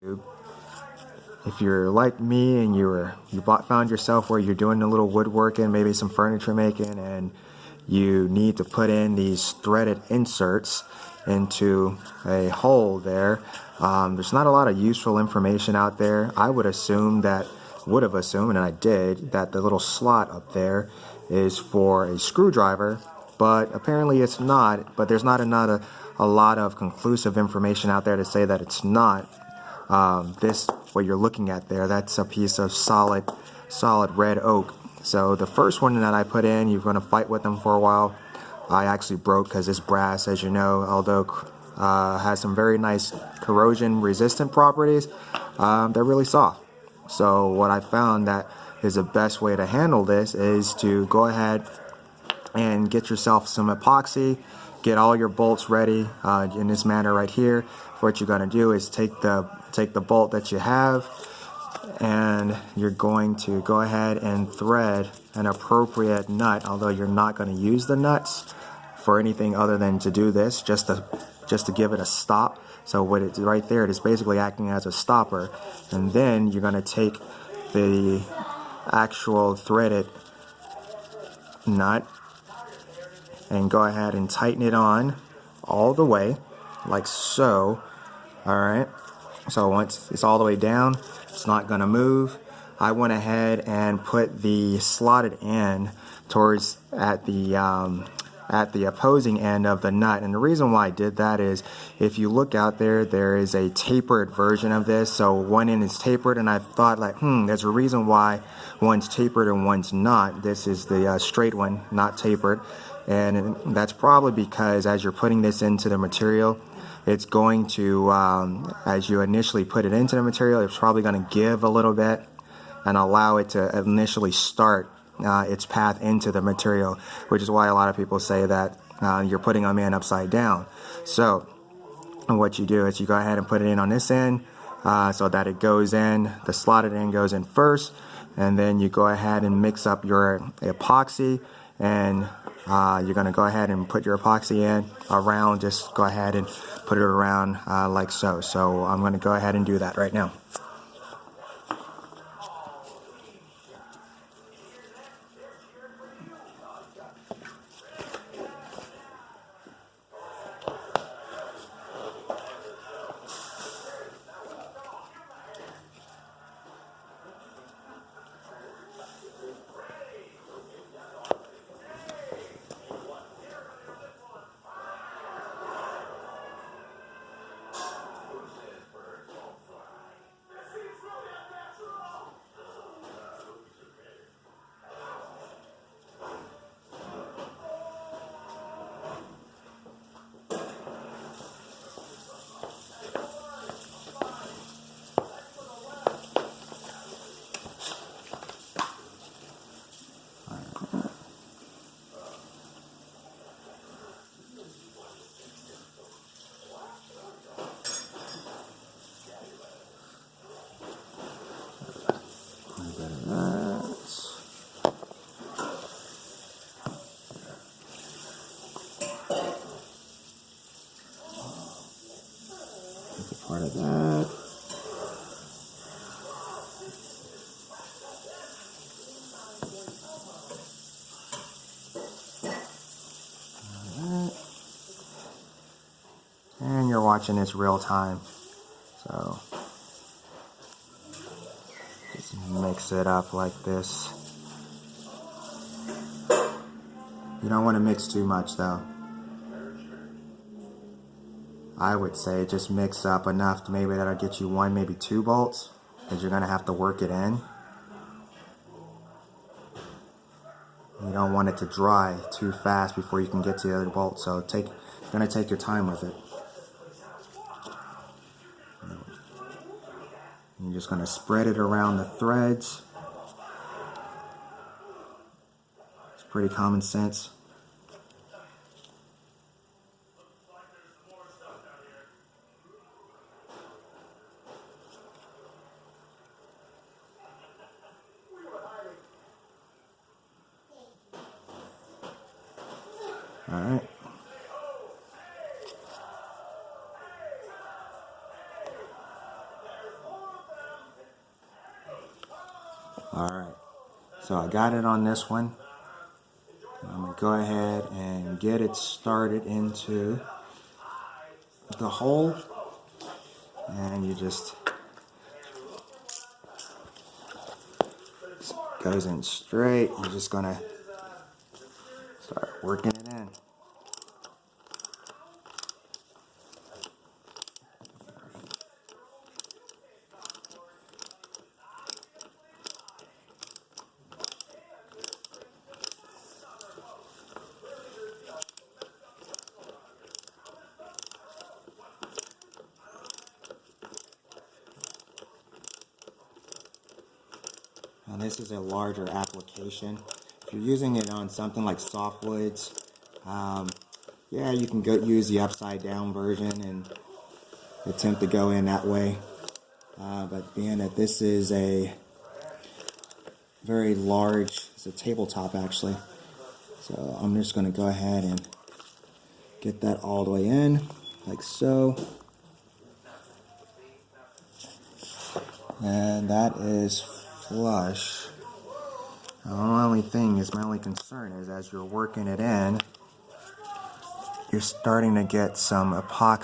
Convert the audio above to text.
If you're like me and found yourself where you're doing a little woodworking, maybe some furniture making, and you need to put in these threaded inserts into a hole there, there's not a lot of useful information out there. I would have assumed, and I did, that the little slot up there is for a screwdriver, but apparently it's not. But there's not a lot of conclusive information out there to say that it's not. What you're looking at there, that's a piece of solid red oak. So the first one that I put in, you're going to fight with them for a while. I actually broke because it's brass, as you know, although has some very nice corrosion resistant properties. They're really soft. So what I found that is the best way to handle this is to go ahead and get yourself some epoxy, get all your bolts ready in this manner right here. What you're going to do is take the bolt that you have, and you're going to go ahead and thread an appropriate nut, although you're not going to use the nuts for anything other than to do this, just to give it a stop. So what it's right there, it is basically acting as a stopper. And then you're going to take the actual threaded nut and go ahead and tighten it on all the way, like so. Alright, so once it's all the way down, it's not going to move. I went ahead and put the slotted end towards at the opposing end of the nut. And the reason why I did that is, if you look out there, there is a tapered version of this. So one end is tapered, and I thought, like, there's a reason why one's tapered and one's not. This is the straight one, not tapered. And that's probably because as you're putting this into the material, it's going to, as you initially put it into the material, it's probably going to give a little bit and allow it to initially start its path into the material, which is why a lot of people say that you're putting them in upside down. So what you do is you go ahead and put it in on this end so that it goes in, the slotted end goes in first, and then you go ahead and mix up your epoxy, and you're going to go ahead and put your epoxy in around, just go ahead and put it around like so. So I'm going to go ahead and do that right now. Part of that. And you're watching this real time, so just mix it up like this. You don't want to mix too much though. I would say just mix up enough to maybe that'll get you one, maybe two bolts, because you're going to have to work it in. You don't want it to dry too fast before you can get to the other bolt, so you're going to take your time with it. You're just going to spread it around the threads. It's pretty common sense. All right. Alright, so I got it on this one. I'm going to go ahead and get it started into the hole, and you just goes in straight. You're just going to start working it in. Now this is a larger application. If you're using it on something like softwoods, yeah, you can use the upside down version and attempt to go in that way. But being that this is a very large, it's a tabletop actually, so I'm just going to go ahead and get that all the way in, like so. And that is flush. The only thing is, my only concern is as you're working it in, you're starting to get some epoxy